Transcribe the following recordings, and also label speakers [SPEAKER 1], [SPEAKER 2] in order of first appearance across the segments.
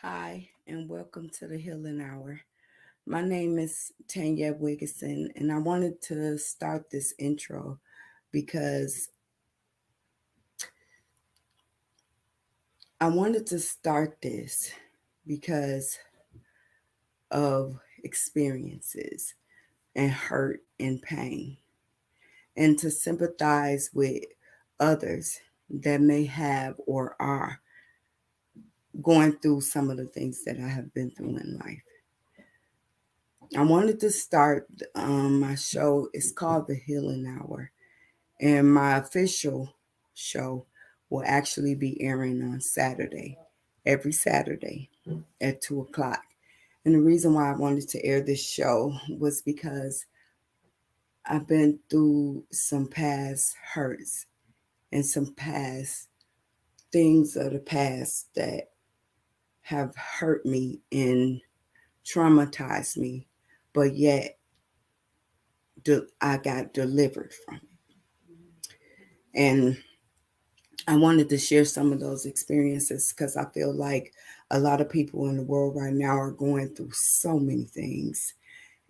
[SPEAKER 1] Hi, and welcome to the Healing Hour. My name is Tanyette Wiggison, and I wanted to start this intro because I wanted to start this because of experiences and hurt and pain, and to sympathize with others that may have or are going through some of the things that I have been through in life. I wanted to start my show. It's called The Healing Hour. And my official show will actually be airing on Saturday, every Saturday at 2 o'clock. And the reason why I wanted to air this show was because I've been through some past hurts and some past things of the past that have hurt me and traumatized me, but yet I got delivered from it. And I wanted to share some of those experiences because I feel like a lot of people in the world right now are going through so many things,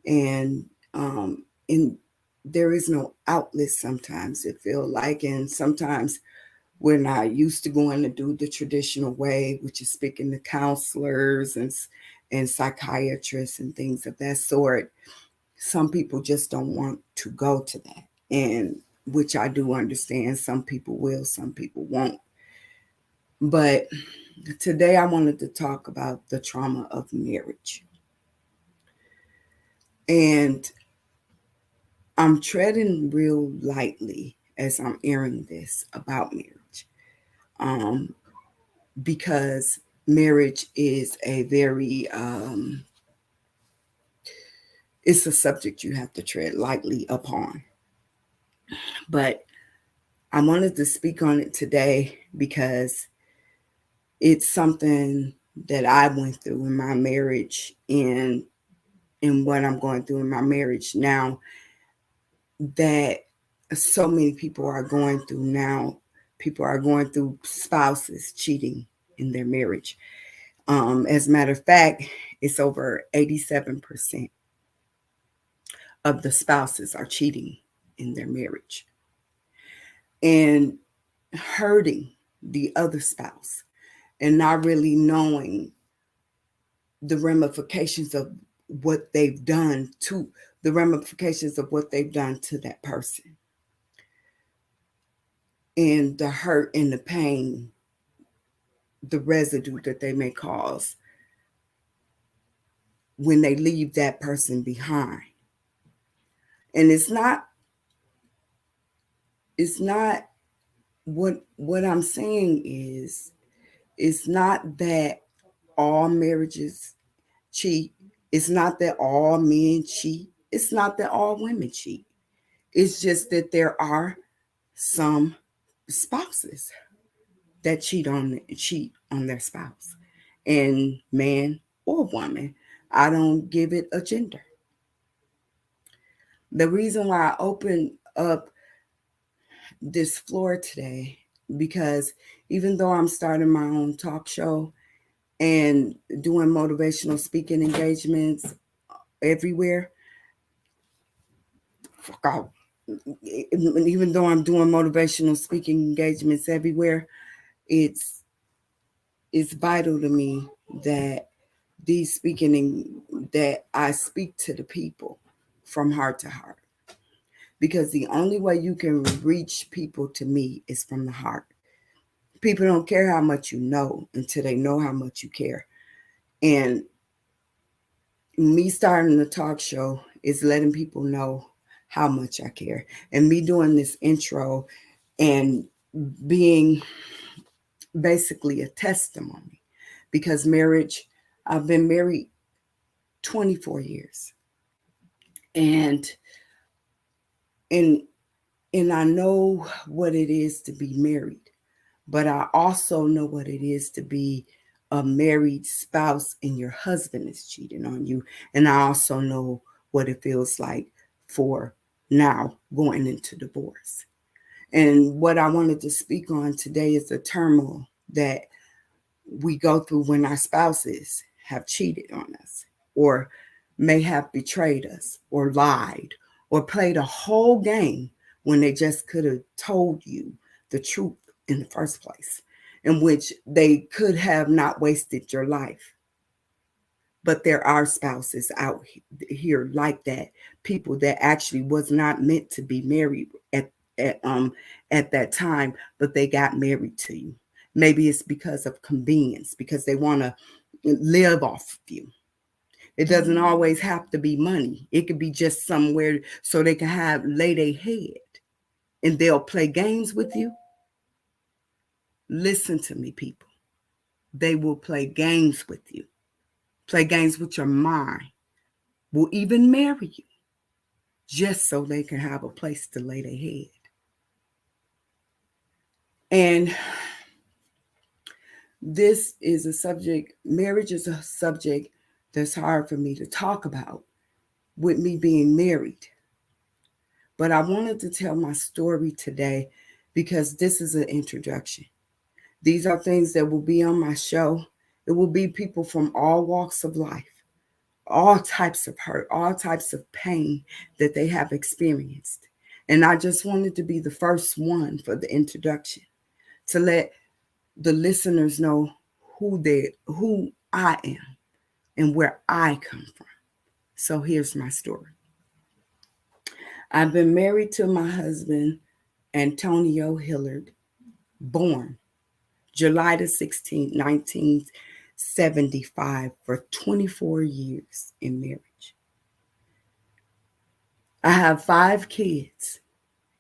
[SPEAKER 1] and um, and there is no outlet. Sometimes it feel like, and sometimes we're not used to going to do the traditional way, which is speaking to counselors and psychiatrists and things of that sort. Some people just don't want to go to that, and which I do understand. Some people will, some people won't. But today I wanted to talk about the trauma of marriage. And I'm treading real lightly as I'm airing this about marriage. Um, because marriage is a very it's a subject you have to tread lightly upon. But I wanted to speak on it today because it's something that I went through in my marriage and what I'm going through in my marriage now that so many people are going through now. People are going through spouses cheating in their marriage. As a matter of fact, it's over 87% of the spouses are cheating in their marriage and hurting the other spouse and not really knowing the ramifications of what they've done to the ramifications of what they've done to that person and the hurt and the pain, the residue that they may cause when they leave that person behind. And it's not what I'm saying is it's not that all marriages cheat. It's not that all men cheat. It's not that all women cheat. It's just that there are some spouses that cheat on their spouse. And man or woman, I don't give it a gender. The reason why I opened up this floor today because even though I'm starting my own talk show and doing motivational speaking engagements everywhere, fuck, even though I'm doing motivational speaking engagements everywhere, it's it's vital to me that these speaking that I speak to the people from heart to heart because the only way you can reach people to me is from the heart. People don't care how much you know until they know how much you care. And me starting the talk show is letting people know how much I care. And me doing this intro and being basically a testimony because marriage, I've been married 24 years. And and and I know what it is to be married, but I also know what it is to be a married spouse and your husband is cheating on you. And I also know what it feels like for now going into divorce. And what I wanted to speak on today is the turmoil that we go through when our spouses have cheated on us, or may have betrayed us, or lied, or played a whole game when they just could have told you the truth in the first place, in which they could have not wasted your life. But there are spouses out here like that, people that actually was not meant to be married at um at that time, but they got married to you. Maybe it's because of convenience, because they want to live off of you. It doesn't always have to be money. It could be just somewhere so they can have lay their head, and they'll play games with you. Listen to me, people. They will play games with you, play games with your mind, will even marry you just so they can have a place to lay their head. And this is a subject, marriage is a subject that's hard for me to talk about with me being married. But I wanted to tell my story today because this is an introduction. These are things that will be on my show. It will be people from all walks of life, all types of hurt, all types of pain that they have experienced. And I just wanted to be the first one for the introduction, to let the listeners know who I am and where I come from. So here's my story. I've been married to my husband, Antonio Hillard, born July the 16th, 1975, for 24 years in marriage. I have 5 kids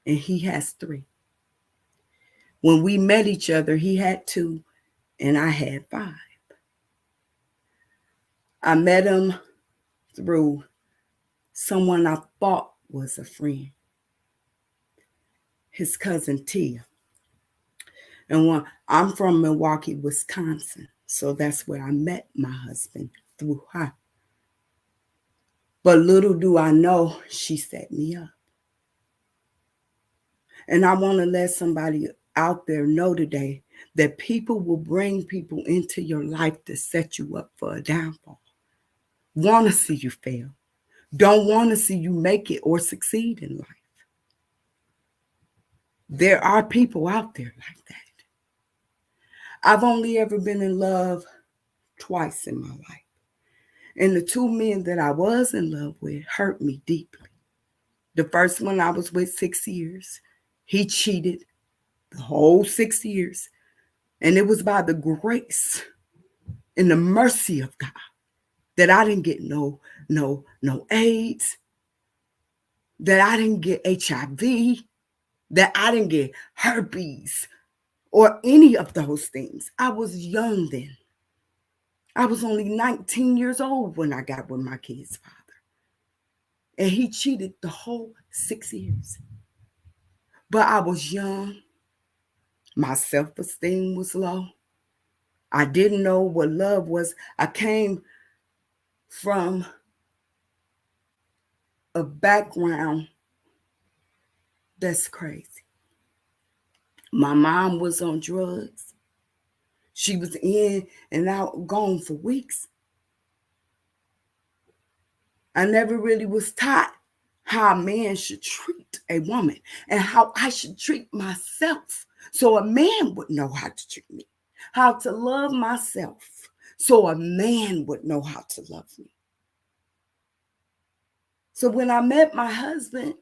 [SPEAKER 1] and he has 3. When we met each other, he had 2 and I had 5. I met him through someone I thought was a friend, his cousin Tia. And I'm from Milwaukee, Wisconsin, so that's where I met my husband, through her. But little do I know, she set me up. And I want to let somebody out there know today that people will bring people into your life to set you up for a downfall. Want to see you fail. Don't want to see you make it or succeed in life. There are people out there like that. I've only ever been in love twice in my life. And the 2 men that I was in love with hurt me deeply. The first one I was with 6 years. He cheated the whole 6 years. And it was by the grace and the mercy of God that I didn't get no AIDS, that I didn't get HIV, that I didn't get herpes or any of those things. I was young then. I was only 19 years old when I got with my kid's father. And he cheated the whole 6 years. But I was young. My self-esteem was low. I didn't know what love was. I came from a background that's crazy. My mom was on drugs. She was in and out, gone for weeks. I never really was taught how a man should treat a woman and how I should treat myself so a man would know how to treat me, how to love myself so a man would know how to love me. So when I met my husband,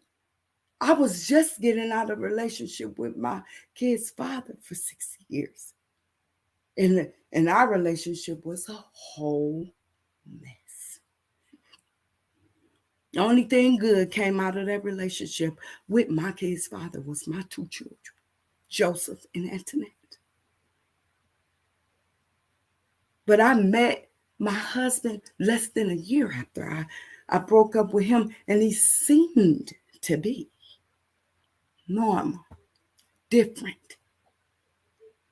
[SPEAKER 1] I was just getting out of a relationship with my kid's father for 6 years. And our relationship was a whole mess. The only thing good came out of that relationship with my kid's father was my 2 children, Joseph and Antoinette. But I met my husband less than a year after I broke up with him, and he seemed to be normal, different.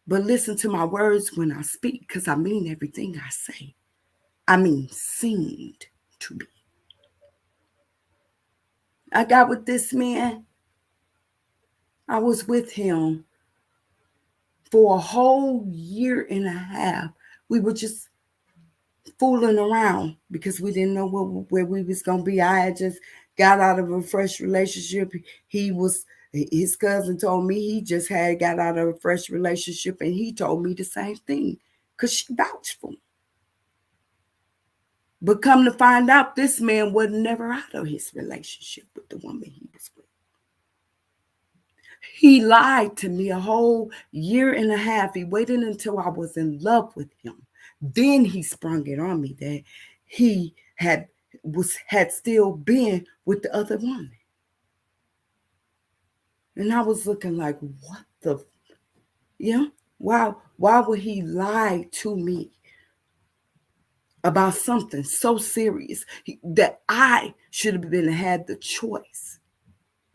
[SPEAKER 1] But listen to my words when I speak, because I mean everything I say. I mean seemed to be. I got with this man. I was with him for a whole year and a half We were just fooling around because we didn't know where we was gonna be. I had just got out of a fresh relationship. His cousin told me he just had got out of a fresh relationship, and he told me the same thing because she vouched for me. But come to find out, this man was never out of his relationship with the woman he was with. He lied to me a whole year and a half. He waited until I was in love with him. Then he sprung it on me that he had still been with the other woman. And I was looking like, what the, yeah? Why would he lie to me about something so serious that I should have had the choice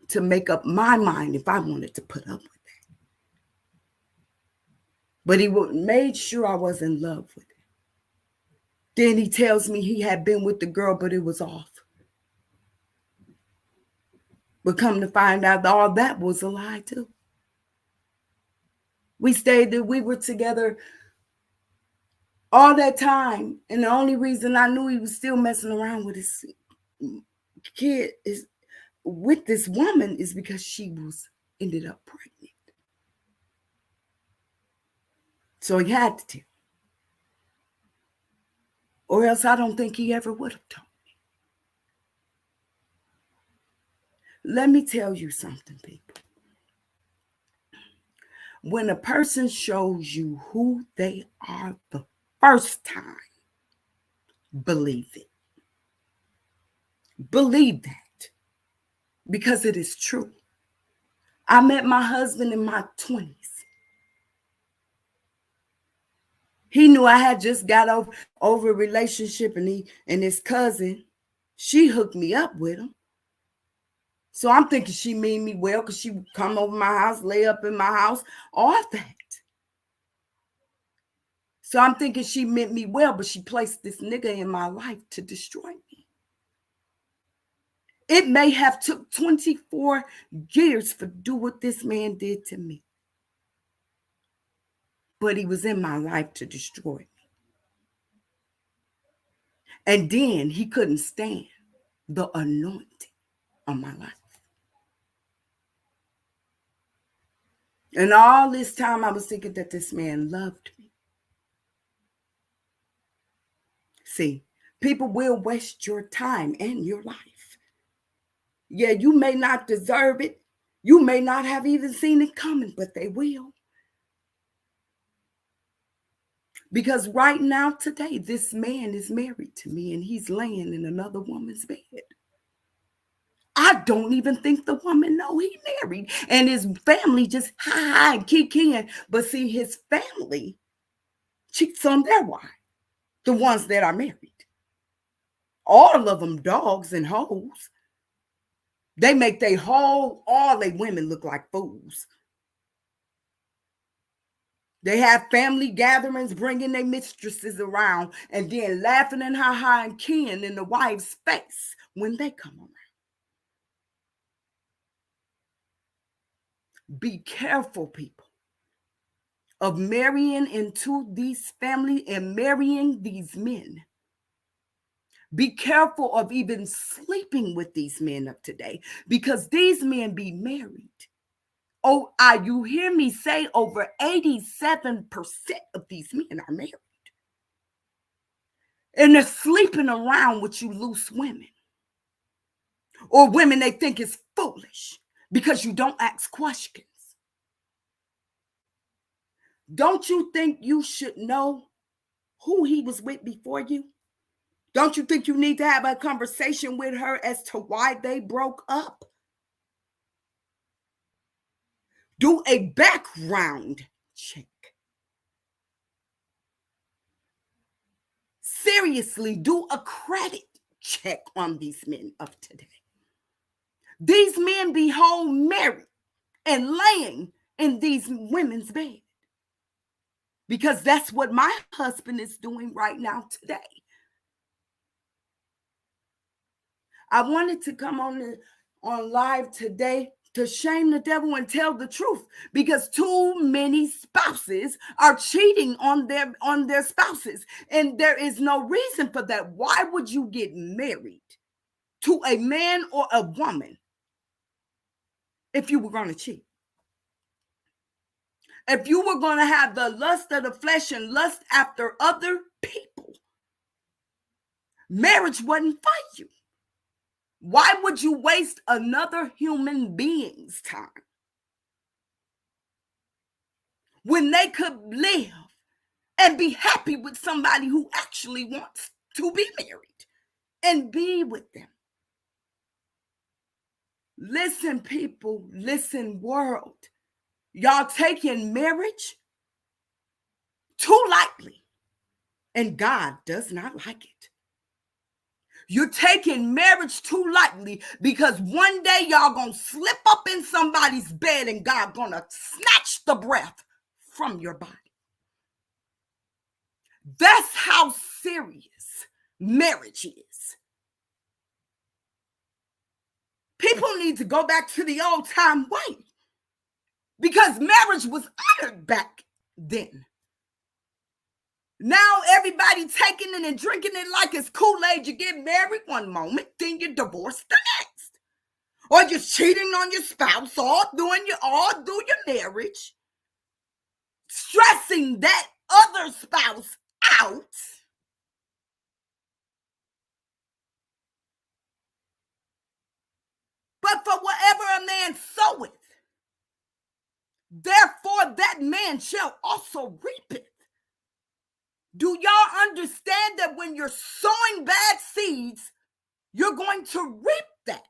[SPEAKER 1] to make up my mind if I wanted to put up with it. But he made sure I was in love with it. Then he tells me he had been with the girl, but it was off. But come to find out, all that was a lie too. We were together all that time, and the only reason I knew he was still messing around with his kid is with this woman is because she ended up pregnant. So he had to tell. Or else I don't think he ever would have told me. Let me tell you something, people. When a person shows you who they are the first time, believe it. Believe that. Because it is true. I met my husband in my 20s. He knew I had just got over a relationship, and his cousin, she hooked me up with him. So I'm thinking she mean me well because she would come over my house, lay up in my house, all that. So I'm thinking she meant me well, but she placed this nigga in my life to destroy me. It may have took 24 years to do what this man did to me. But he was in my life to destroy me. And then he couldn't stand the anointing on my life. And all this time I was thinking that this man loved me. See, people will waste your time and your life. Yeah, you may not deserve it. You may not have even seen it coming, but they will. Because right now, today, this man is married to me and he's laying in another woman's bed. I don't even think the woman know he married. And his family just and kicking. But see, his family cheats on their wife, the ones that are married. All of them dogs and hoes. They make all they women look like fools. They have family gatherings, bringing their mistresses around and then laughing and and keying in the wife's face when they come around. Be careful, people, of marrying into these families and marrying these men. Be careful of even sleeping with these men of today because these men be married. Oh, you hear me say over 87% of these men are married. And they're sleeping around with you loose women. Or women they think is foolish because you don't ask questions. Don't you think you should know who he was with before you? Don't you think you need to have a conversation with her as to why they broke up? Do a background check. Seriously, do a credit check on these men of today. These men be whole married and laying in these women's bed. Because that's what my husband is doing right now today. I wanted to come on live today to shame the devil and tell the truth, because too many spouses are cheating on their spouses, and there is no reason for that. Why would you get married to a man or a woman if you were going to cheat? If you were going to have the lust of the flesh and lust after other people, marriage wasn't for you. Why would you waste another human being's time when they could live and be happy with somebody who actually wants to be married and be with them? Listen, people, listen, world. Y'all taking marriage too lightly, and God does not like it. You're taking marriage too lightly, because one day y'all gonna slip up in somebody's bed and God gonna snatch the breath from your body. That's how serious marriage is. People need to go back to the old time way, because marriage was honored back then. Now everybody taking it and drinking it like it's Kool-Aid. You get married one moment, then you're divorced the next. Or you're cheating on your spouse all through your marriage, stressing that other spouse out. But for whatever a man soweth, therefore that man shall also reap it. Do y'all understand that when you're sowing bad seeds, you're going to reap that?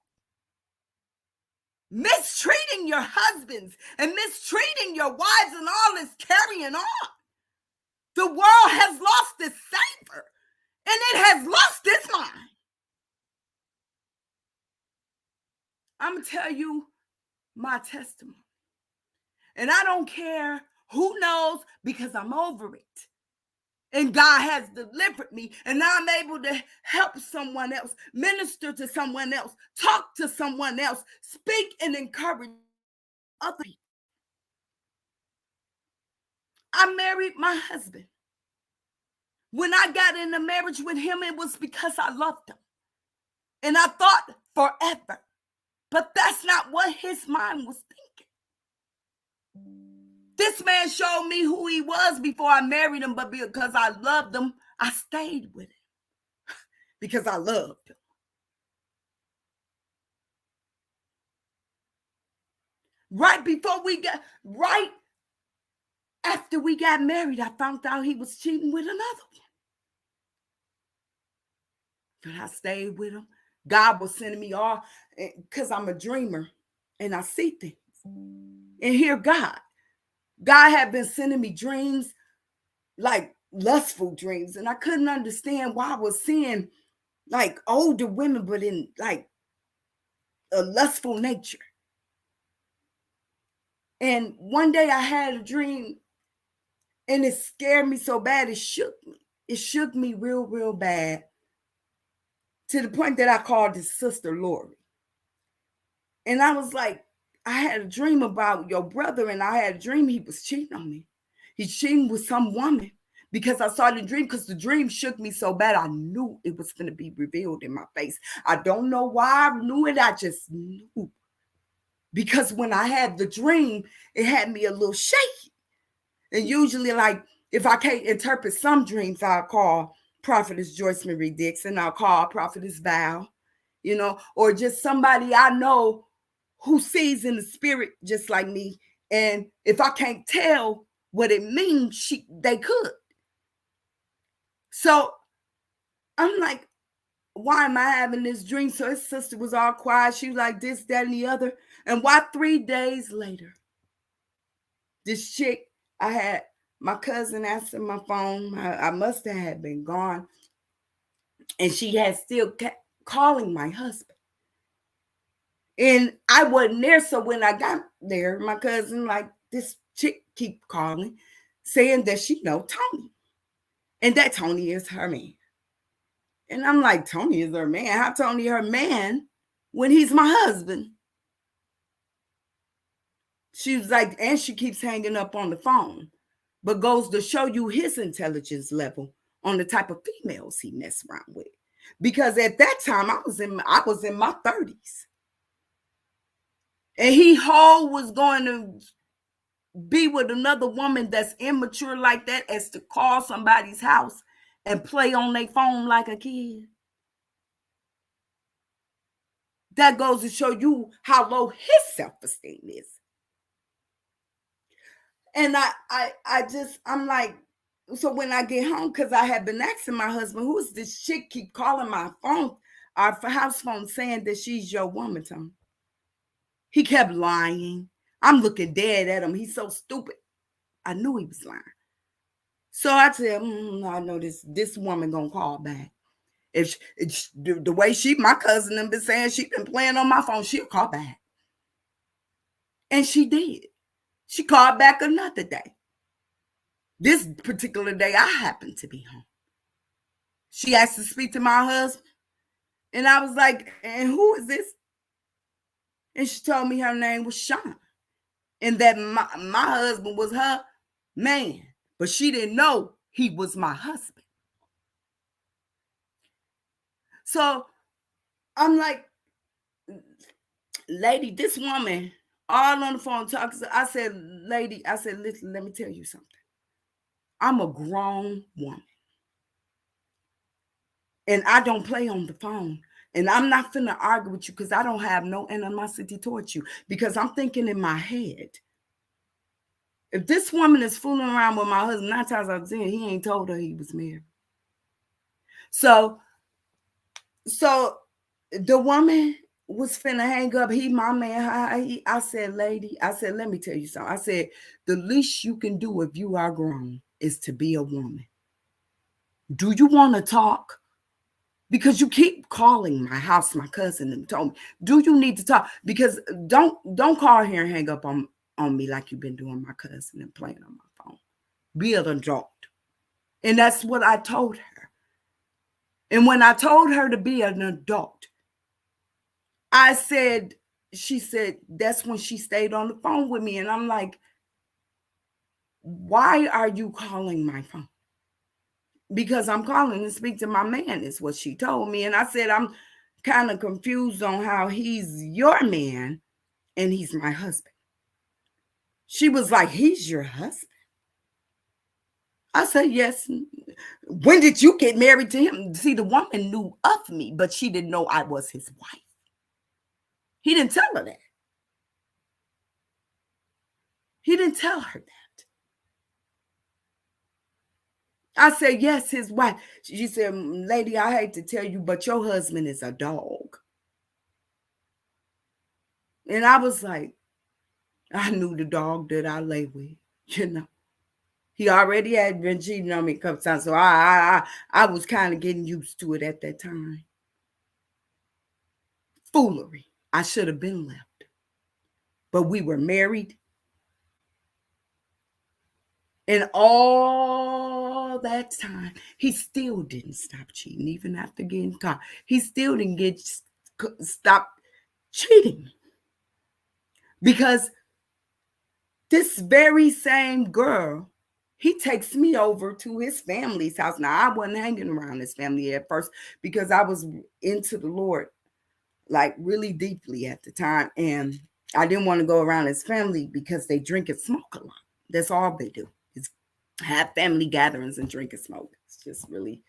[SPEAKER 1] Mistreating your husbands and mistreating your wives and all this carrying on. The world has lost its savor, and it has lost its mind. I'm going to tell you my testimony. And I don't care who knows, because I'm over it. And God has delivered me, and now I'm able to help someone else, minister to someone else, talk to someone else, speak and encourage other people. I married my husband. When I got into marriage with him, it was because I loved him. And I thought forever. But that's not what his mind was thinking. This man showed me who he was before I married him, but because I loved him, I stayed with him. Because I loved him. Right after we got married, I found out he was cheating with another one. But I stayed with him. God was sending me all, because I'm a dreamer and I see things and hear God. God had been sending me dreams, like lustful dreams, and I couldn't understand why I was seeing like older women, but in like a lustful nature. And one day I had a dream, and it scared me so bad, it shook me. It shook me real, real bad, to the point that I called his sister Lori. And I was like, I had a dream about your brother, and I had a dream he was cheating on me. He's cheating with some woman, because I saw the dream, because the dream shook me so bad, I knew it was going to be revealed in my face. I don't know why I knew it. I just knew. Because when I had the dream, it had me a little shaky. And usually, like, if I can't interpret some dreams, I'll call Prophetess Joyce Marie Dixon. I'll call Prophetess Val, or just somebody I know who sees in the spirit just like me. And if I can't tell what it means, they could. So I'm like, why am I having this dream? So his sister was all quiet. She was like this, that, and the other. And why 3 days later, this chick, I had my cousin answer my phone. I must have been gone. And she had still kept calling my husband. And I wasn't there. So when I got there, my cousin, like, this chick keep calling, saying that she know Tony. And that Tony is her man. And I'm like, Tony is her man? How Tony her man when he's my husband? She was like, and she keeps hanging up on the phone, but goes to show you his intelligence level on the type of females he messed around with. Because at that time I was in my 30s. And he whole was going to be with another woman that's immature like that as to call somebody's house and play on their phone like a kid. That goes to show you how low his self-esteem is. And I'm like, so when I get home, because I had been asking my husband, who is this chick keep calling my phone, our house phone, saying that she's your woman, Tom? He kept lying. I'm looking dead at him. He's so stupid. I knew he was lying. So I said, I know this woman gonna call back. If the way my cousin have been saying she been playing on my phone, she'll call back. And she did. She called back another day. This particular day, I happened to be home. She asked to speak to my husband. And I was like, and who is this? And she told me her name was Sean. And that my husband was her man. But she didn't know he was my husband. So I'm like, lady, this woman all on the phone talking. I said, lady, listen, let me tell you something. I'm a grown woman. And I don't play on the phone. And I'm not finna argue with you because I don't have no animosity towards you. Because I'm thinking in my head, if this woman is fooling around with my husband, 9 times out of 10, he ain't told her he was married. So the woman was finna hang up. He, my man, I said, lady, let me tell you something. I said, the least you can do if you are grown is to be a woman. Do you want to talk? Because you keep calling my house, my cousin, and told me, do you need to talk? Because don't call here and hang up on me like you've been doing my cousin and playing on my phone. Be an adult. And that's what I told her. And when I told her to be an adult, she said, that's when she stayed on the phone with me. And I'm like, why are you calling my phone? Because I'm calling to speak to my man, is what she told me. And I said, I'm kind of confused on how he's your man and he's my husband. She was like, he's your husband? I said, yes. When did you get married to him? See, the woman knew of me, but she didn't know I was his wife. He didn't tell her that. He didn't tell her that. I said, yes, his wife. She said, lady, I hate to tell you, but your husband is a dog. And I was like, I knew the dog that I lay with, you know. He already had been cheating on me a couple times, so I was kind of getting used to it at that time. Foolery. I should have been left. But we were married. And all that time, he still didn't stop cheating, even after getting caught. He still didn't stop cheating. Because this very same girl, he takes me over to his family's house. Now, I wasn't hanging around his family at first because I was into the Lord, like really deeply at the time. And I didn't want to go around his family because they drink and smoke a lot. That's all they do, is have family gatherings and drink and smoke. It's just really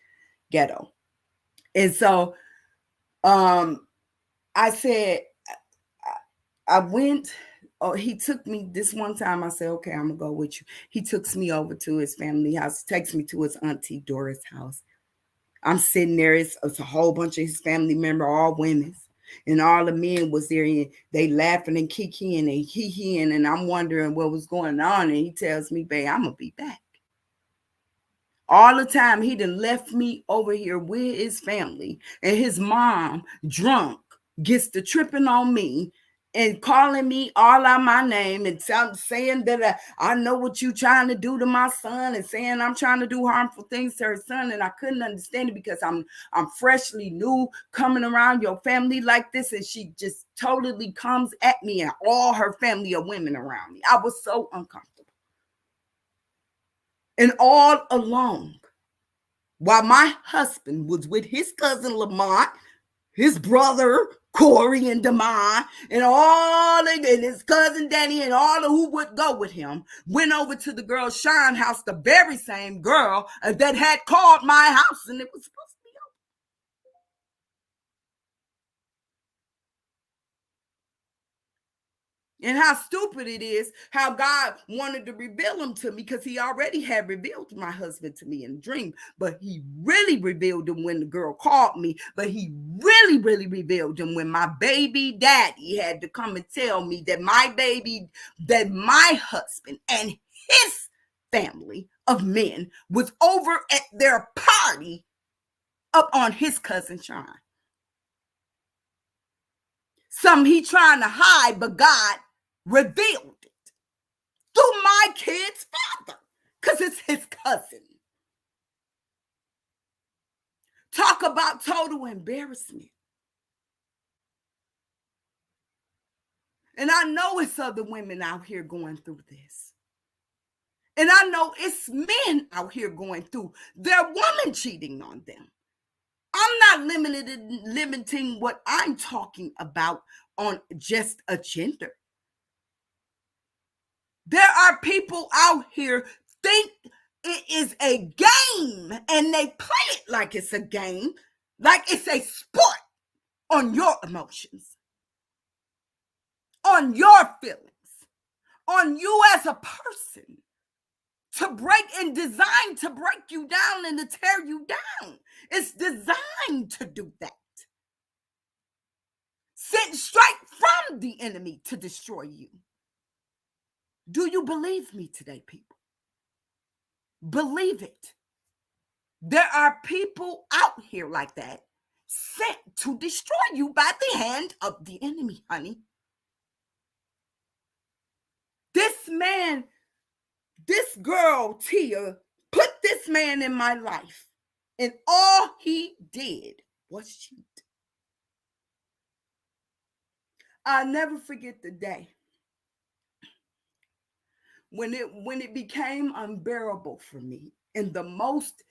[SPEAKER 1] ghetto. And so I said, I went. Oh, he took me this one time. I said, okay, I'm gonna go with you. He takes me over to his family house, takes me to his auntie Doris' house. I'm sitting there. It's a whole bunch of his family members, all women, and all the men was there. And they laughing and kikiing and hee-heeing, and I'm wondering what was going on. And he tells me, babe, I'm gonna be back. All the time he done left me over here with his family, and his mom, drunk, gets to tripping on me and calling me all out my name and saying that I know what you trying to do to my son, and saying I'm trying to do harmful things to her son. And I couldn't understand it because I'm freshly new coming around your family like this. And she just totally comes at me and all her family of women around me. I was so uncomfortable. And all along, while my husband was with his cousin Lamont, his brother Corey and Damon, and and his cousin Danny, and all who would go with him, went over to the girl Shine house, the very same girl that had called my house, and it was supposed to be open. And how stupid it is how God wanted to reveal them to me, because he already had revealed my husband to me in a dream. But he really revealed him when the girl called me. But he really, really revealed him when my baby daddy had to come and tell me that my husband and his family of men was over at their party up on his cousin Sean. Something he trying to hide, but God revealed it through my kid's father, because it's his cousin. Talk about total embarrassment. And I know it's other women out here going through this. And I know it's men out here going through their woman cheating on them. I'm not limiting what I'm talking about on just a gender. There are people out here think it is a game, and they play it like it's a game, like it's a sport on your emotions, on your feelings, on you as a person, to break and designed to break you down and to tear you down. It's designed to do that. Sent straight from the enemy to destroy you. Do you believe me today, people? Believe it. There are people out here like that, sent to destroy you by the hand of the enemy, honey. This girl, Tia, put this man in my life, and all he did was cheat. I'll never forget the day when it became unbearable for me, and the most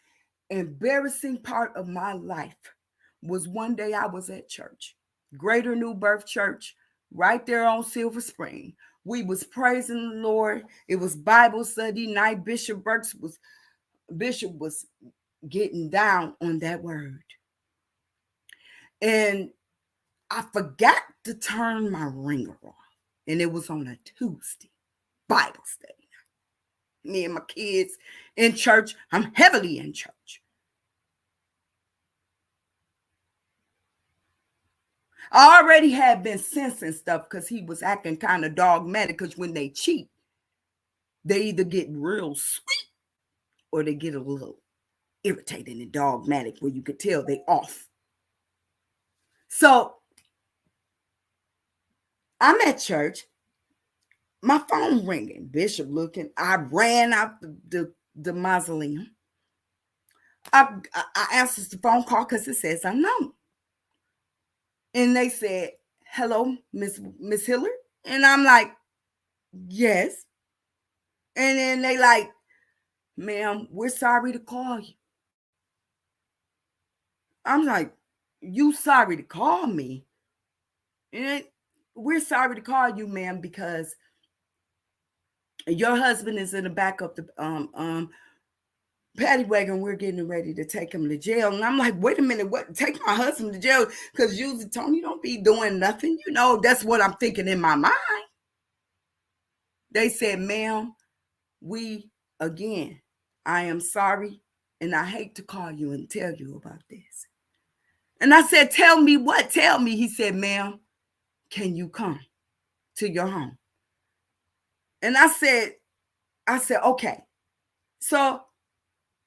[SPEAKER 1] embarrassing part of my life was one day I was at church, Greater New Birth Church, right there on Silver Spring. We was praising the Lord. It was Bible study night. Bishop was getting down on that word. And I forgot to turn my ringer off. And it was on a Tuesday, Bible study. Me and my kids in church. I'm heavily in church. I already had been sensing stuff because he was acting kind of dogmatic, because when they cheat, they either get real sweet or they get a little irritated and dogmatic, where you could tell they off. So I'm at church, my phone ringing, Bishop looking. I ran out the mausoleum. I answered the phone call because it says unknown. And they said, "Hello, Miss Hillard?" And I'm like, "Yes." And then they like, "Ma'am, we're sorry to call you." I'm like, "You sorry to call me?" And we're sorry to call you, ma'am, because your husband is in the back of the paddy wagon. We're getting ready to take him to jail. And I'm like, "Wait a minute, what? Take my husband to jail?" Because usually Tony don't be doing nothing. That's what I'm thinking in my mind. They said, "Ma'am, I am sorry, and I hate to call you and tell you about this." And I said, "Tell me what? Tell me." He said, "Ma'am, can you come to your home?" And I said, "Okay." So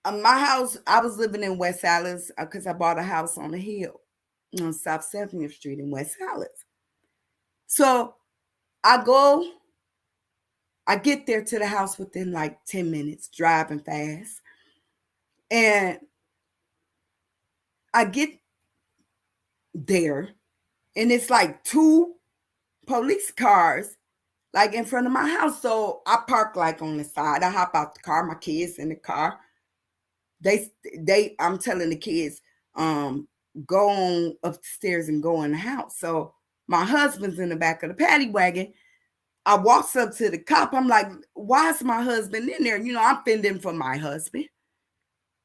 [SPEAKER 1] my house, I was living in West Allis because I bought a house on a hill on South 70th Street in West Allis. So I go, I get there to the house within like 10 minutes, driving fast. And I get there, and it's like two police cars like in front of my house. So I park like on the side. I hop out the car, my kids in the car. I'm telling the kids, go on upstairs and go in the house. So my husband's in the back of the paddy wagon. I walks up to the cop. I'm like, why is my husband in there? You know, I'm fending for my husband.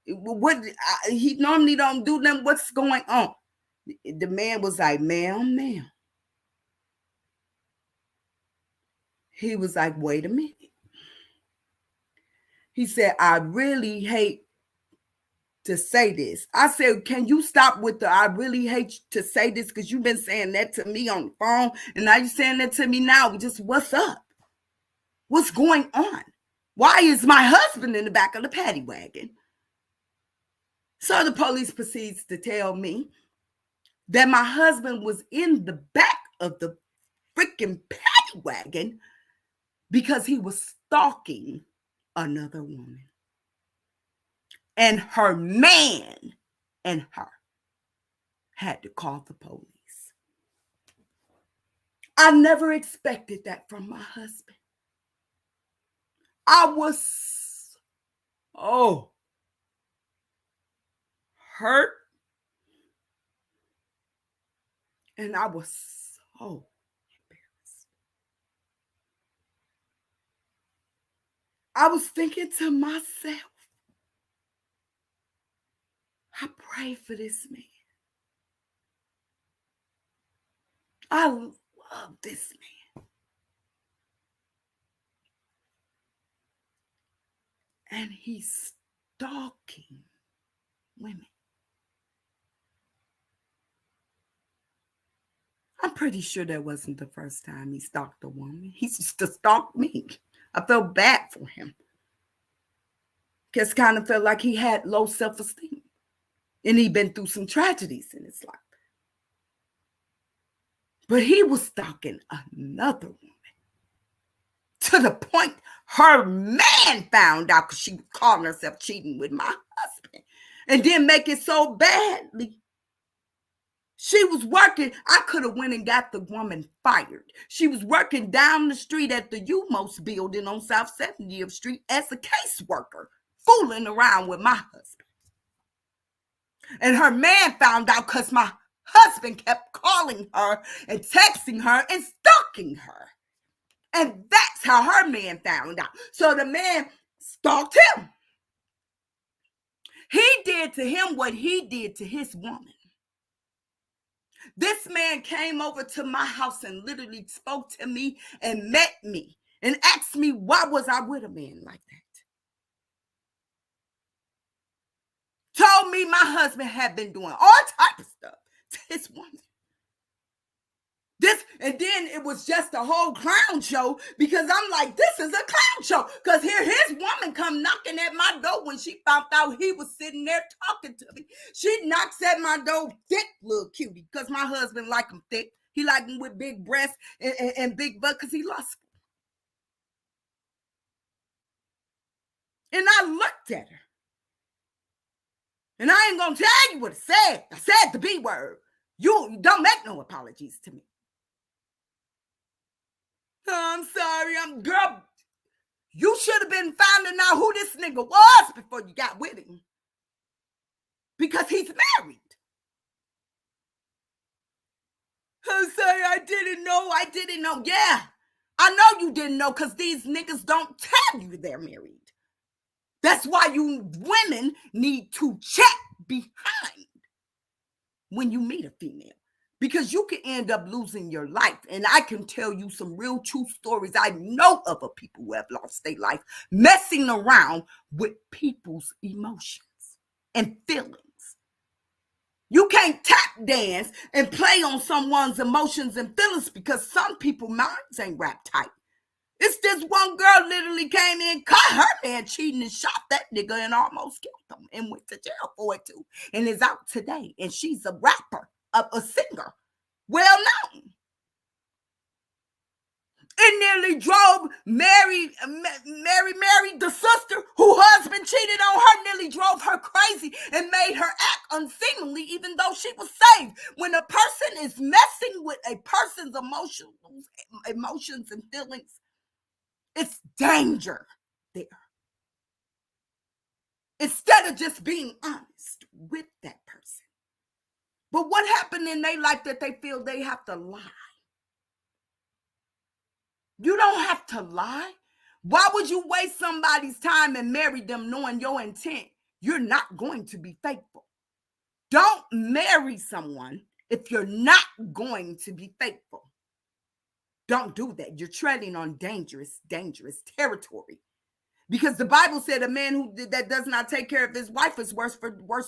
[SPEAKER 1] He normally don't do them. What's going on? The man was like, ma'am. He was like, wait a minute. He said, I really hate to say this. I said, can you stop with the I really hate to say this, because you've been saying that to me on the phone, and now you're saying that to me now. Just what's up? What's going on? Why is my husband in the back of the paddy wagon? So the police proceeds to tell me that my husband was in the back of the freaking paddy wagon because he was stalking another woman. And her man and her had to call the police. I never expected that from my husband. I was hurt, and I was so embarrassed. I was thinking to myself, I pray for this man. I love this man. And he's stalking women. I'm pretty sure that wasn't the first time he stalked a woman. He used to stalk me. I felt bad for him. Because kind of felt like he had low self-esteem. And he'd been through some tragedies in his life. But he was stalking another woman. To the point her man found out, because she was calling herself cheating with my husband. And then make it so badly. She was working. I could have went and got the woman fired. She was working down the street at the UMOS building on South 70th Street as a caseworker, fooling around with my husband. And her man found out because my husband kept calling her and texting her and stalking her. And that's how her man found out. So the man stalked him. He did to him what he did to his woman. This man came over to my house and literally spoke to me and met me and asked me, why was I with a man like that? Told me my husband had been doing all type of stuff to his woman. And then it was just a whole clown show, because I'm like, this is a clown show. Because here his woman come knocking at my door when she found out he was sitting there talking to me. She knocks at my door, thick little cutie, because my husband like him thick. He like him with big breasts and big butt, because he lost him. And I looked at her. And I ain't going to tell you what I said. I said the B word. You don't make no apologies to me. I'm sorry. Girl, you should have been finding out who this nigga was before you got with him. Because he's married. I'm sorry, I didn't know. Yeah, I know you didn't know, because these niggas don't tell you they're married. That's why you women need to check behind when you meet a female. Because you can end up losing your life. And I can tell you some real true stories. I know of people who have lost their life messing around with people's emotions and feelings. You can't tap dance and play on someone's emotions and feelings, because some people's minds ain't wrapped tight. It's this one girl literally came in, caught her man cheating, and shot that nigga and almost killed him and went to jail for it too, and is out today. And she's a rapper, a singer, well known. It nearly drove Mary, the sister, whose husband cheated on her, nearly drove her crazy and made her act unseemly, even though she was saved. When a person is messing with a person's emotions and feelings, it's danger there. Instead of just being honest with that person. But what happened in their life that they feel they have to lie? You don't have to lie. Why would you waste somebody's time and marry them knowing your intent? You're not going to be faithful. Don't marry someone if you're not going to be faithful. Don't do that. You're treading on dangerous territory. Because the Bible said a man that does not take care of his wife is worse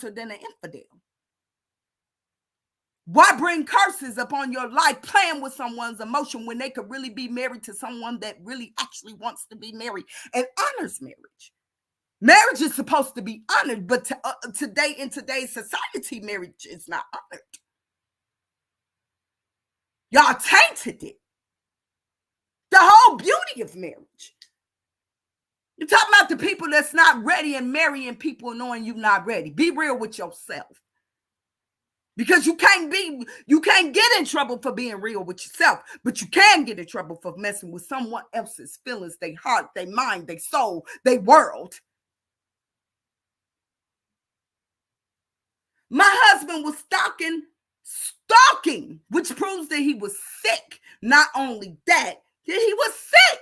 [SPEAKER 1] than an infidel. Why bring curses upon your life playing with someone's emotion when they could really be married to someone that really actually wants to be married and honors marriage? Marriage is supposed to be honored, but today in today's society, marriage is not honored. Y'all tainted it. The whole beauty of marriage. You're talking about the people that's not ready and marrying people knowing you're not ready. Be real with yourself. Because you can't get in trouble for being real with yourself, but you can get in trouble for messing with someone else's feelings, their heart, their mind, their soul, their world. My husband was stalking, which proves that he was sick. Not only that he was sick.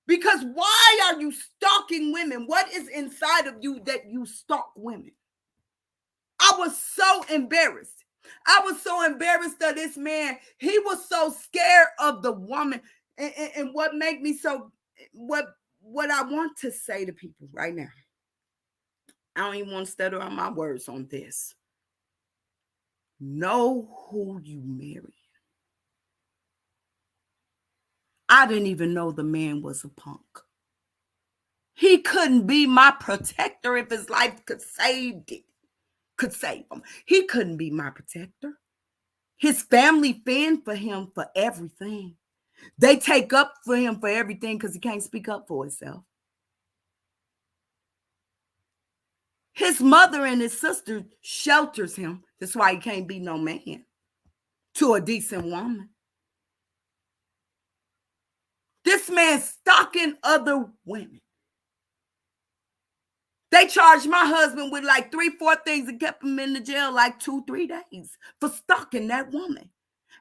[SPEAKER 1] Because why are you stalking women? What is inside of you that you stalk women? I was so embarrassed. I was so embarrassed of this man. He was so scared of the woman. And what made me so, what I want to say to people right now, I don't even want to stutter on my words on this. Know who you marry. I didn't even know the man was a punk. He couldn't be my protector if his life could save him. He couldn't be my protector. His family fend for him for everything. They take up for him for everything because he can't speak up for himself. His mother and his sister shelters him. That's why he can't be no man to a decent woman. This man's stalking other women. They charged my husband with like 3-4 things and kept him in the jail like 2-3 days for stalking that woman.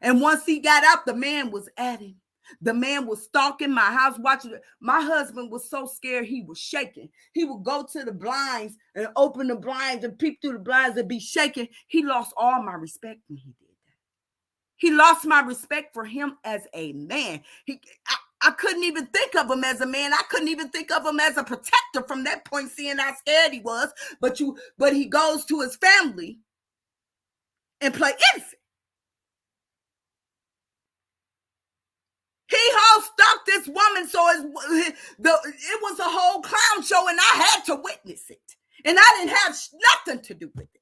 [SPEAKER 1] And once he got out, the man was at him. The man was stalking my house, watching it. My husband was so scared he was shaking. He would go to the blinds and open the blinds and peep through the blinds and be shaking. He lost all my respect when he did that. He lost my respect for him as a man. I couldn't even think of him as a man. I couldn't even think of him as a protector from that point, seeing how scared he was. But he goes to his family and play innocent. He whole stalked this woman, so it was a whole clown show, and I had to witness it. And I didn't have nothing to do with it.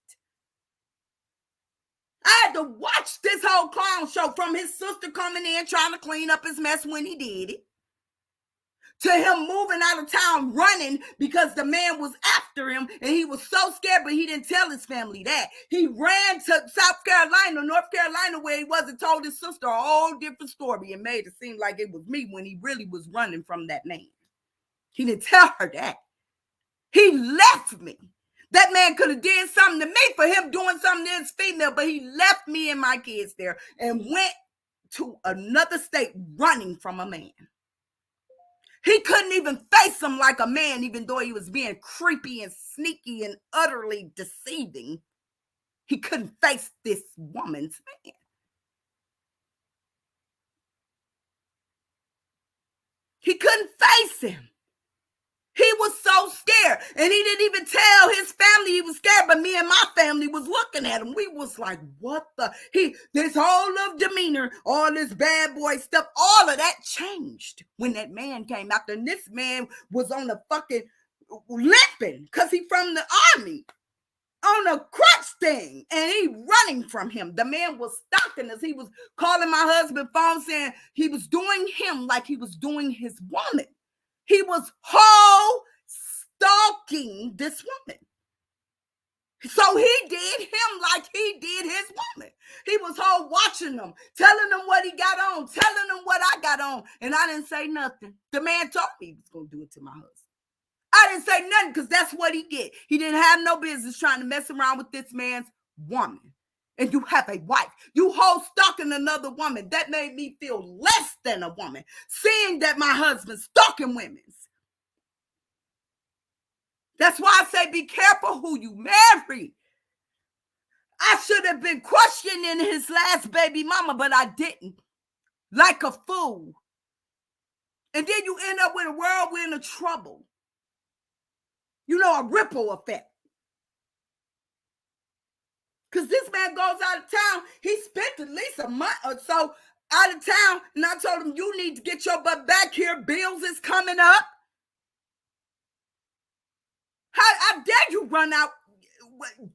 [SPEAKER 1] I had to watch this whole clown show, from his sister coming in trying to clean up his mess when he did it, to him moving out of town running because the man was after him, and he was so scared, but he didn't tell his family that. He ran to North Carolina, where he was, and told his sister a whole different story and made it seem like it was me when he really was running from that man. He didn't tell her that. He left me. That man could have did something to me for him doing something to his female, but he left me and my kids there and went to another state running from a man. He couldn't even face him like a man, even though he was being creepy and sneaky and utterly deceiving. He couldn't face this woman's man. He couldn't face him. He was so scared, and he didn't even tell his family he was scared, but me and my family was looking at him. We was like, what the? This whole of demeanor, all this bad boy stuff, all of that changed when that man came out. And this man was on the fucking limping because he from the army. on a crutch thing, and he running from him. The man was stalking us. He was calling my husband phone saying he was doing him like he was doing his woman. He was whole stalking this woman. So he did him like he did his woman. He was whole watching them, telling them what he got on, telling them what I got on, and I didn't say nothing. The man told me he was going to do it to my husband. I didn't say nothing because that's what he did. He didn't have no business trying to mess around with this man's woman. And you have a wife. You whole stalking another woman. That made me feel less than a woman, seeing that my husband's stalking women. That's why I say be careful who you marry. I should have been questioning his last baby mama, but I didn't. Like a fool. And then you end up with a whirlwind of trouble. You know, a ripple effect. Because this man goes out of town. He spent at least a month or so out of town. And I told him, you need to get your butt back here. Bills is coming up. How dare you run out?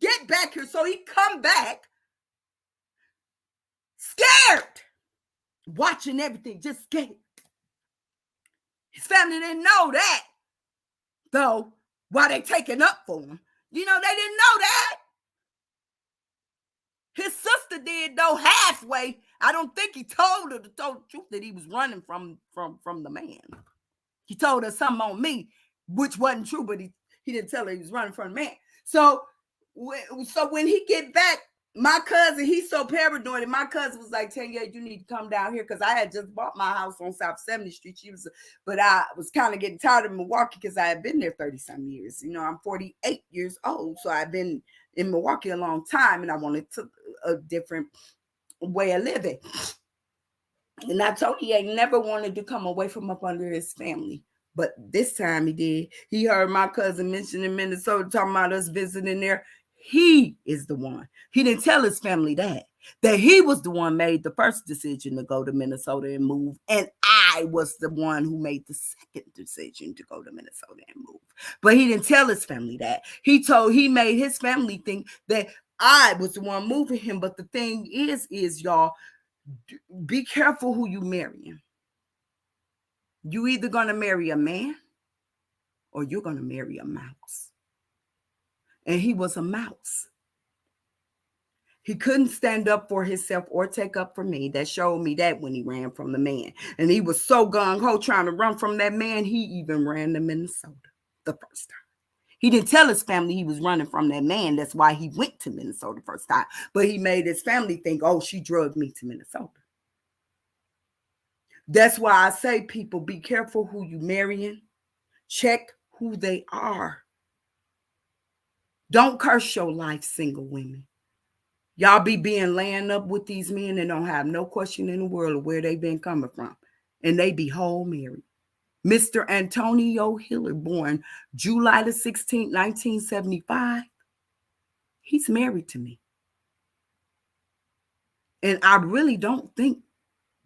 [SPEAKER 1] Get back here. So he come back scared. Watching everything, just scared. His family didn't know that. Though, why they taking up for him. You know, they didn't know that. His sister did, though, halfway. I don't think he told her the total truth that he was running from the man. He told her something on me, which wasn't true, but he didn't tell her he was running from the man. So when he get back, my cousin, he's so paranoid, and my cousin was like, Tanyette, you need to come down here, because I had just bought my house on South 70th Street. But I was kind of getting tired of Milwaukee because I had been there 30-some years. You know, I'm 48 years old, so I've been in Milwaukee a long time, and I wanted a different way of living. And I told he ain't never wanted to come away from up under his family. But this time he did. He heard my cousin mention in Minnesota talking about us visiting there. He is the one. He didn't tell his family that he was the one made the first decision to go to Minnesota and move. And I was the one who made the second decision to go to Minnesota and move. But he didn't tell his family that. He made his family think that I was the one moving him. But the thing is y'all, be careful who you marrying. You either going to marry a man or you're going to marry a mouse. And he was a mouse. He couldn't stand up for himself or take up for me. That showed me that when he ran from the man. And he was so gung-ho trying to run from that man, he even ran to Minnesota the first time. He didn't tell his family he was running from that man. That's why he went to Minnesota the first time. But he made his family think, oh, she drugged me to Minnesota. That's why I say, people, be careful who you marrying. Check who they are. Don't curse your life, single women. Y'all be laying up with these men and don't have no question in the world of where they been coming from. And they be whole married. Mr. Antonio Hiller, born July the 16th, 1975. He's married to me. And I really don't think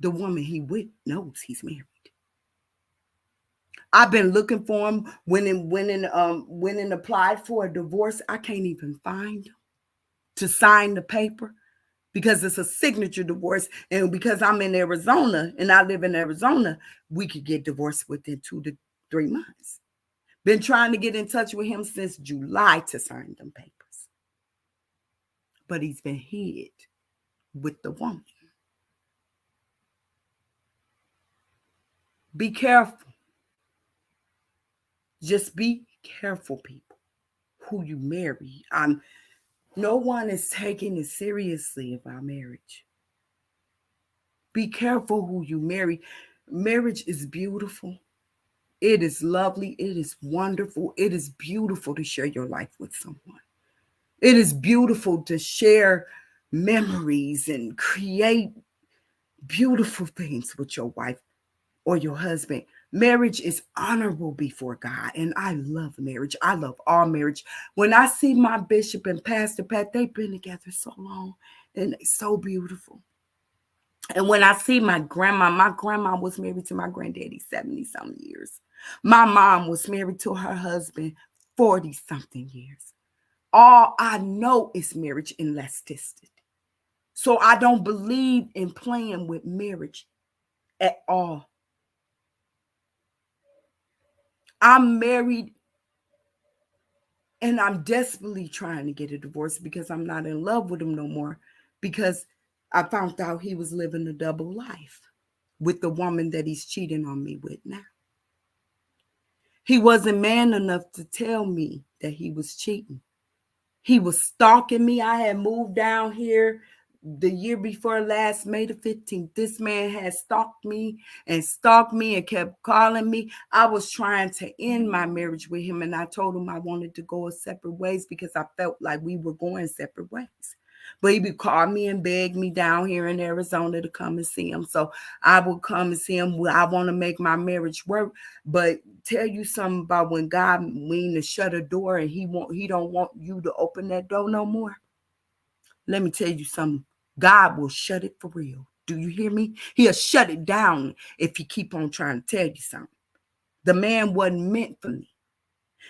[SPEAKER 1] the woman he with knows he's married. I've been looking for him when applied for a divorce. I can't even find him to sign the paper because it's a signature divorce. And because I'm in Arizona and I live in Arizona, we could get divorced within 2 to 3 months. Been trying to get in touch with him since July to sign them papers. But he's been hid with the woman. Be careful. Just be careful, people, who you marry. No one is taking it seriously about marriage. Be careful who you marry. Marriage is beautiful. It is lovely. It is wonderful. It is beautiful to share your life with someone. It is beautiful to share memories and create beautiful things with your wife or your husband. Marriage is honorable before God, and I love marriage. I love all marriage. When I see my bishop and Pastor Pat, they've been together so long, and they're so beautiful. And when I see my grandma was married to my granddaddy 70-something years. My mom was married to her husband 40-something years. All I know is marriage unless tested. So I don't believe in playing with marriage at all. I'm married and I'm desperately trying to get a divorce because I'm not in love with him no more, because I found out he was living a double life with the woman that he's cheating on me with now. He wasn't man enough to tell me that he was cheating. He was stalking me. I had moved down here the year before last, May the 15th. This man had stalked me and kept calling me. I was trying to end my marriage with him, and I told him I wanted to go separate ways because I felt like we were going separate ways. But he would call me and beg me down here in Arizona to come and see him. So I would come and see him. Well, I want to make my marriage work. But tell you something about when God mean to shut a door and he don't want you to open that door no more. Let me tell you something. God will shut it for real. Do you hear me? He'll shut it down if he keep on trying to tell you something. The man wasn't meant for me.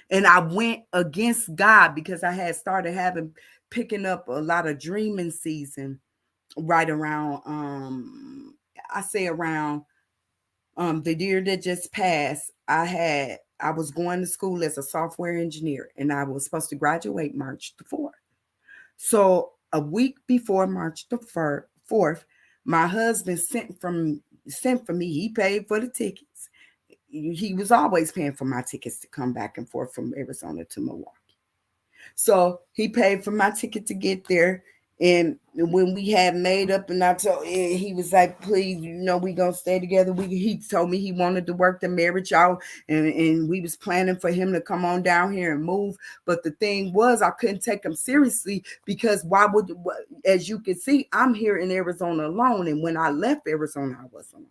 [SPEAKER 1] And I went against God because I had started picking up a lot of dreaming season right around I say around the year that just passed. I was going to school as a software engineer, and I was supposed to graduate March the 4th. So a week before March the 4th, my husband sent for me. He paid for the tickets. He was always paying for my tickets to come back and forth from Arizona to Milwaukee. So he paid for my ticket to get there. And when we had made up, and he was like, please, we gonna stay together. He told me he wanted to work the marriage out, and we was planning for him to come on down here and move. But the thing was, I couldn't take him seriously because as you can see, I'm here in Arizona alone. And when I left Arizona, I was alone.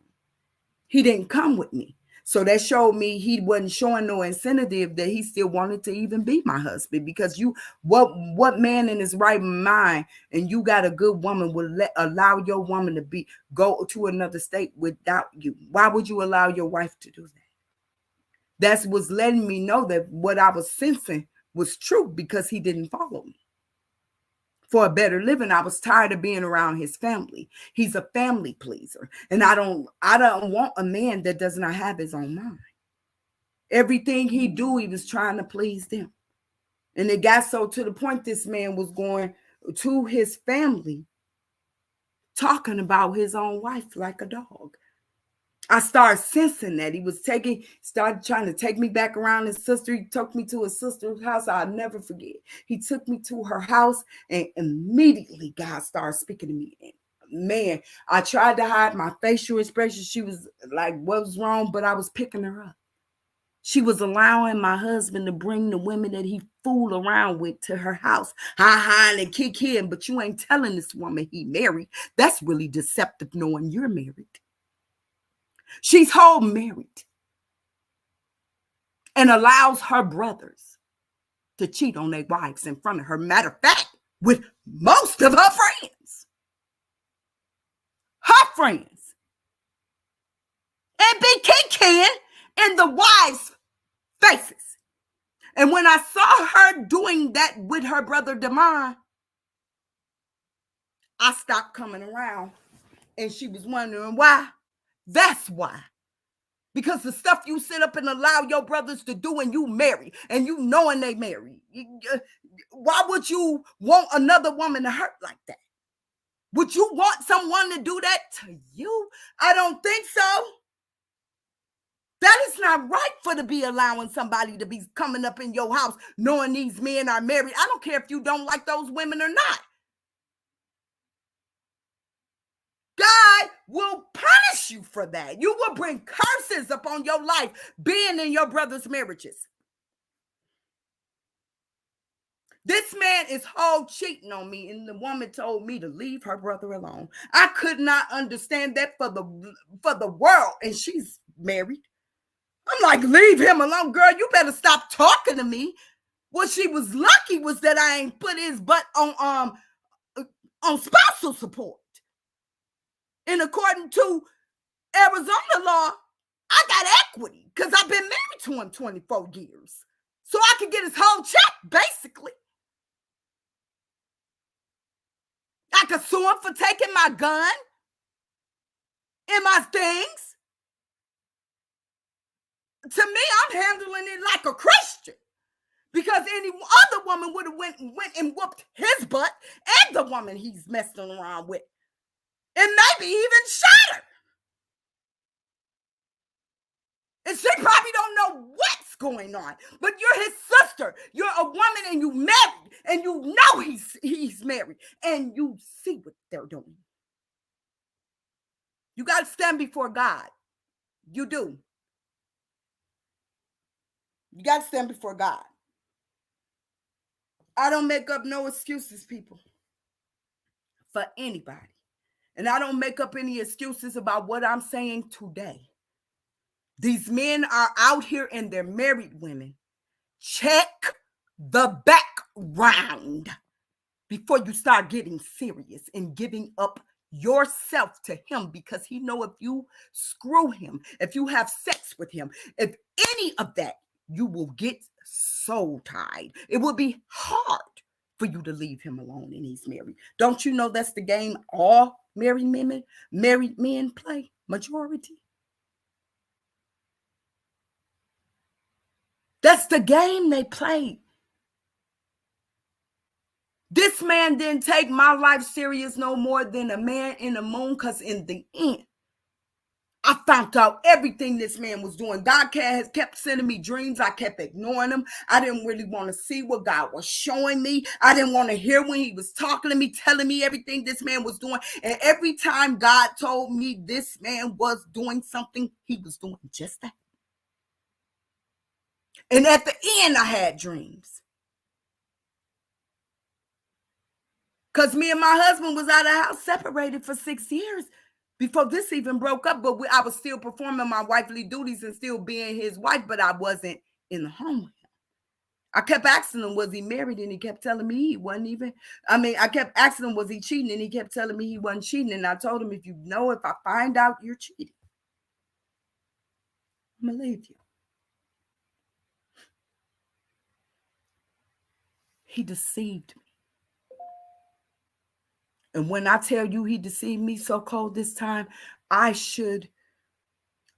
[SPEAKER 1] He didn't come with me. So that showed me he wasn't showing no incentive that he still wanted to even be my husband, because what man in his right mind, and you got a good woman, will allow your woman to go to another state without you? Why would you allow your wife to do that? That's what's letting me know that what I was sensing was true, because he didn't follow me for a better living. I was tired of being around his family. He's a family pleaser. And I don't want a man that does not have his own mind. Everything he do, he was trying to please them. And it got so to the point this man was going to his family talking about his own wife like a dog. I started sensing that he started trying to take me back around his sister. He took me to his sister's house. I'll never forget. He took me to her house, and immediately God started speaking to me. Man, I tried to hide my facial expression. She was like, what was wrong? But I was picking her up. She was allowing my husband to bring the women that he fooled around with to her house. Hi, and kick him. But you ain't telling this woman he married. That's really deceptive, knowing you're married. She's whole married and allows her brothers to cheat on their wives in front of her. Matter of fact, with most of her friends. Her friends. And be kicking in the wives' faces. And when I saw her doing that with her brother Damon, I stopped coming around. And she was wondering why. That's why. Because the stuff you sit up and allow your brothers to do, and you marry, and you knowing they marry, why would you want another woman to hurt like that? Would you want someone to do that to you? I don't think so. That is not right for to be allowing somebody to be coming up in your house knowing these men are married. I don't care if you don't like those women or not. God will punish you for that. You will bring curses upon your life being in your brother's marriages. This man is whole cheating on me, and the woman told me to leave her brother alone. I could not understand that for the world, and she's married. I'm like, leave him alone, girl. You better stop talking to me. What she was lucky was that I ain't put his butt on spousal support. And according to Arizona law, I got equity because I've been married to him 24 years. So I could get his whole check, basically. I could sue him for taking my gun and my things. To me, I'm handling it like a Christian. Because any other woman would have went and whooped his butt and the woman he's messing around with. And maybe even shot her. And she probably don't know what's going on. But you're his sister. You're a woman and you married. And you know he's married. And you see what they're doing. You got to stand before God. You do. You got to stand before God. I don't make up no excuses, people, for anybody. And I don't make up any excuses about what I'm saying today. These men are out here and they're married women. Check the background before you start getting serious and giving up yourself to him, because he know if you screw him, if you have sex with him, if any of that, you will get soul tied. It will be hard for you to leave him alone and he's married. Don't you know that's the game all married men play? Majority. That's the game they play. This man didn't take my life serious no more than a man in the moon, because in the end, I found out everything this man was doing. God has kept sending me dreams. I kept ignoring them. I didn't really want to see what God was showing me. I didn't want to hear when he was talking to me, telling me everything this man was doing. And every time God told me this man was doing something, he was doing just that. And at the end, I had dreams. Because me and my husband was out of the house, separated for 6 years before this even broke up. But I was still performing my wifely duties and still being his wife, but I wasn't in the home with him. I kept asking him, was he married? And he kept telling me he wasn't even. I kept asking him, was he cheating? And he kept telling me he wasn't cheating. And I told him, if I find out you're cheating, I'm going to leave you. He deceived me. And when I tell you he deceived me so cold this time, I should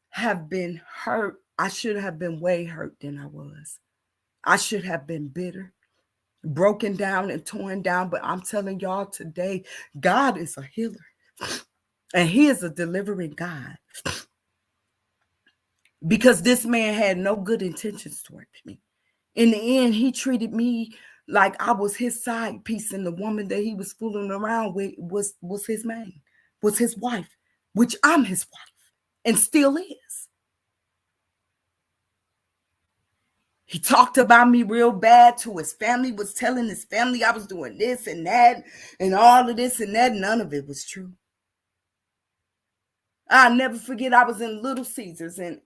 [SPEAKER 1] have been hurt. I should have been way hurt than I was. I should have been bitter, broken down and torn down. But I'm telling y'all today, God is a healer. And he is a delivering God. Because this man had no good intentions towards me. In the end, he treated me like I was his side piece, and the woman that he was fooling around with was his man, was his wife, which I'm his wife and still is. He talked about me real bad to his family, was telling his family I was doing this and that and all of this and that. None of it was true. I'll never forget, I was in Little Caesars and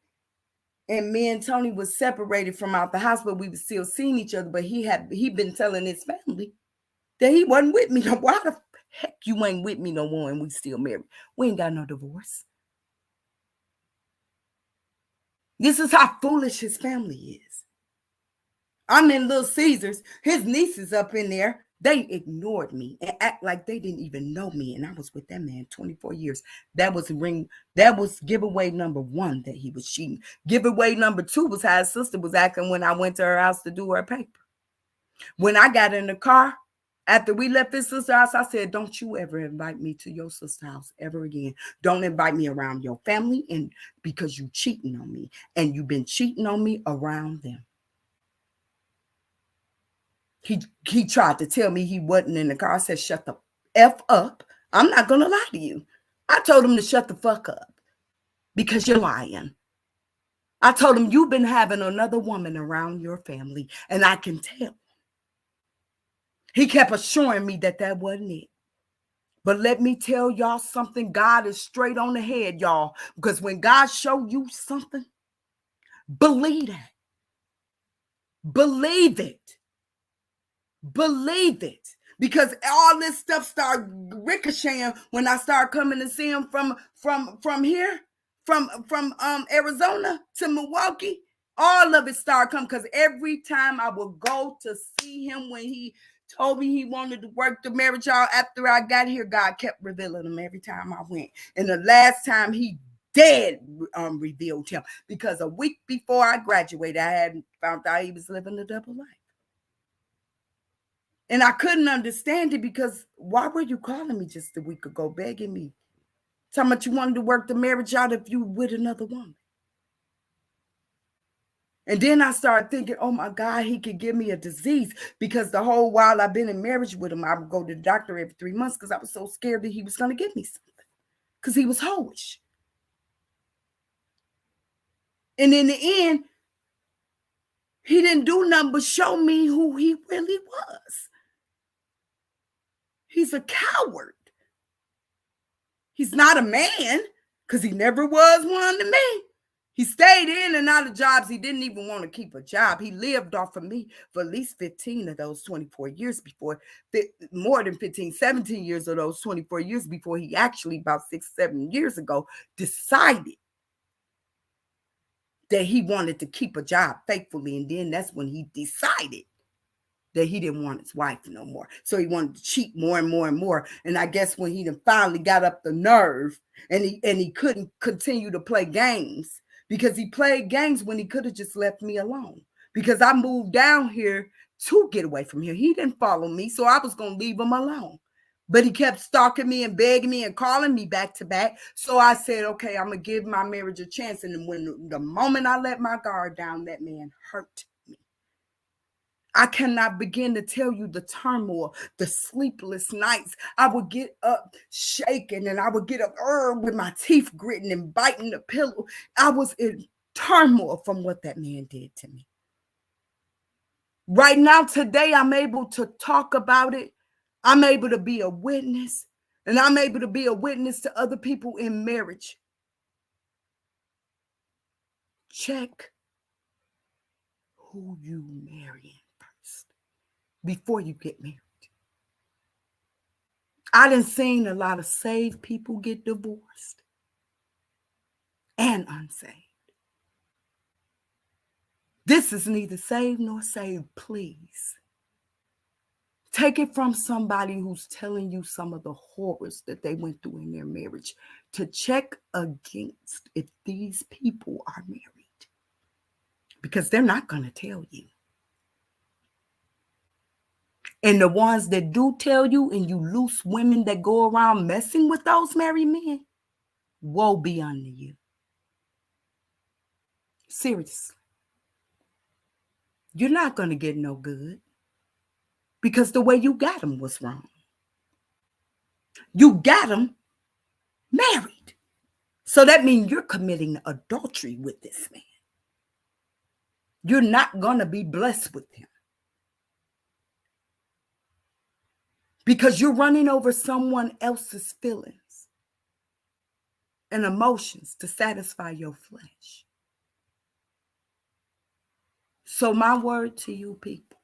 [SPEAKER 1] me and Tony was separated from out the house, but we were still seeing each other. But he'd been telling his family that he wasn't with me. Why the heck you ain't with me no more and we still married? We ain't got no divorce. This is how foolish his family is. I'm in Little Caesars. His niece is up in there. They ignored me and act like they didn't even know me. And I was with that man 24 years. That was giveaway number 1 that he was cheating. Giveaway number 2 was how his sister was acting when I went to her house to do her paper. When I got in the car, after we left his sister's house, I said, don't you ever invite me to your sister's house ever again. Don't invite me around your family, and because you cheating on me. And you've been cheating on me around them. He tried to tell me he wasn't in the car. I said, shut the F up. I'm not going to lie to you. I told him to shut the fuck up because you're lying. I told him, you've been having another woman around your family, and I can tell. He kept assuring me that wasn't it. But let me tell y'all something. God is straight on the head, y'all. Because when God show you something, believe that. Believe it. Believe it. Because all this stuff started ricocheting when I started coming to see him from here, from Arizona to Milwaukee. All of it started coming because every time I would go to see him when he told me he wanted to work the marriage out after I got here. God kept revealing him every time I went. And the last time he dead revealed him, because a week before I graduated, I had found out he was living a double life. And I couldn't understand it, because why were you calling me just a week ago, begging me? Talking about you wanted to work the marriage out if you with another woman. And then I started thinking, oh my God, he could give me a disease, because the whole while I've been in marriage with him, I would go to the doctor every 3 months because I was so scared that he was going to give me something, because he was hoish. And in the end, he didn't do nothing but show me who he really was. He's a coward. He's not a man, because he never was one to me. He stayed in and out of jobs. He didn't even want to keep a job. He lived off of me for at least 15 of those 24 years before, more than 15, 17 years of those 24 years before he actually, about 6, 7 years ago, decided that he wanted to keep a job faithfully. And then that's when he decided that he didn't want his wife no more. So he wanted to cheat more and more and more. And I guess when he finally got up the nerve, and he couldn't continue to play games, because he played games when he could have just left me alone, because I moved down here to get away from here. He didn't follow me, so I was going to leave him alone. But he kept stalking me and begging me and calling me back to back. So I said, okay, I'm going to give my marriage a chance. And when the moment I let my guard down, that man hurt me. I cannot begin to tell you the turmoil, the sleepless nights. I would get up shaking, and I would get up with my teeth gritting and biting the pillow. I was in turmoil from what that man did to me. Right now, today, I'm able to talk about it. I'm able to be a witness, and I'm able to be a witness to other people in marriage. Check who you marrying first before you get married. I done seen a lot of saved people get divorced and unsaved. This is neither saved nor saved, please. Take it from somebody who's telling you some of the horrors that they went through in their marriage, to check against if these people are married, because they're not going to tell you. And the ones that do tell you, and you loose women that go around messing with those married men, woe be unto you. Seriously. You're not going to get no good, because the way you got them was wrong. You got them married. So that means you're committing adultery with this man. You're not going to be blessed with him, because you're running over someone else's feelings and emotions to satisfy your flesh. So my word to you people,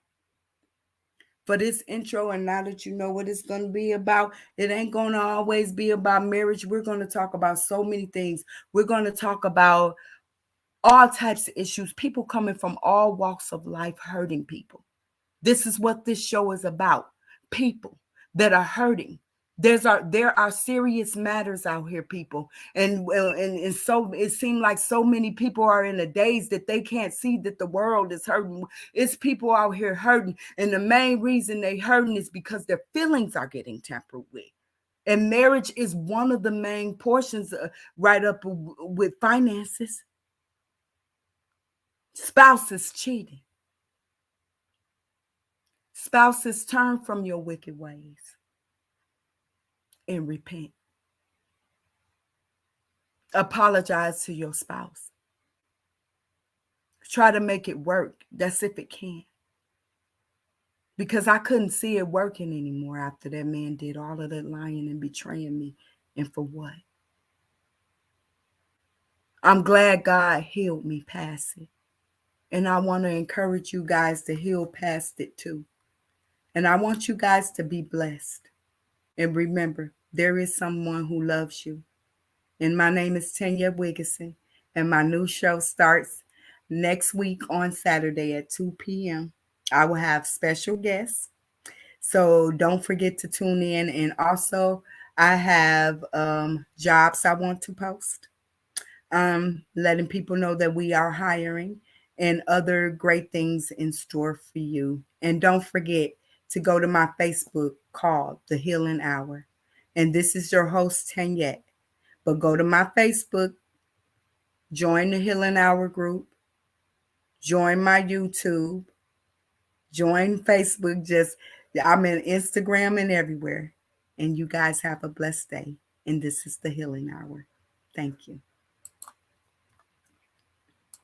[SPEAKER 1] for this intro, and now that you know what it's going to be about, it ain't going to always be about marriage. We're going to talk about so many things. We're going to talk about all types of issues, people coming from all walks of life, hurting people. This is what this show is about. People that are hurting. There are serious matters out here, people. And so it seems like so many people are in a daze that they can't see that the world is hurting. It's people out here hurting. And the main reason they hurting is because their feelings are getting tampered with. And marriage is one of the main portions, right up with finances. Spouses cheating. Spouses, turn from your wicked ways and repent. Apologize to your spouse. Try to make it work. That's if it can. Because I couldn't see it working anymore after that man did all of that lying and betraying me. And for what? I'm glad God healed me past it. And I want to encourage you guys to heal past it too. And I want you guys to be blessed. And remember, there is someone who loves you. And my name is Tanyette Wigginson, and my new show starts next week on Saturday at 2 p.m. I will have special guests, So don't forget to tune in. And also, I have jobs I want to post, letting people know that we are hiring and other great things in store for you. And don't forget to go to my Facebook called The Healing Hour. And this is your host, Tanyette. But go to my Facebook, join the Healing Hour group, join my YouTube, join Facebook. Just I'm in Instagram and everywhere. And you guys have a blessed day. And this is the Healing Hour. Thank you.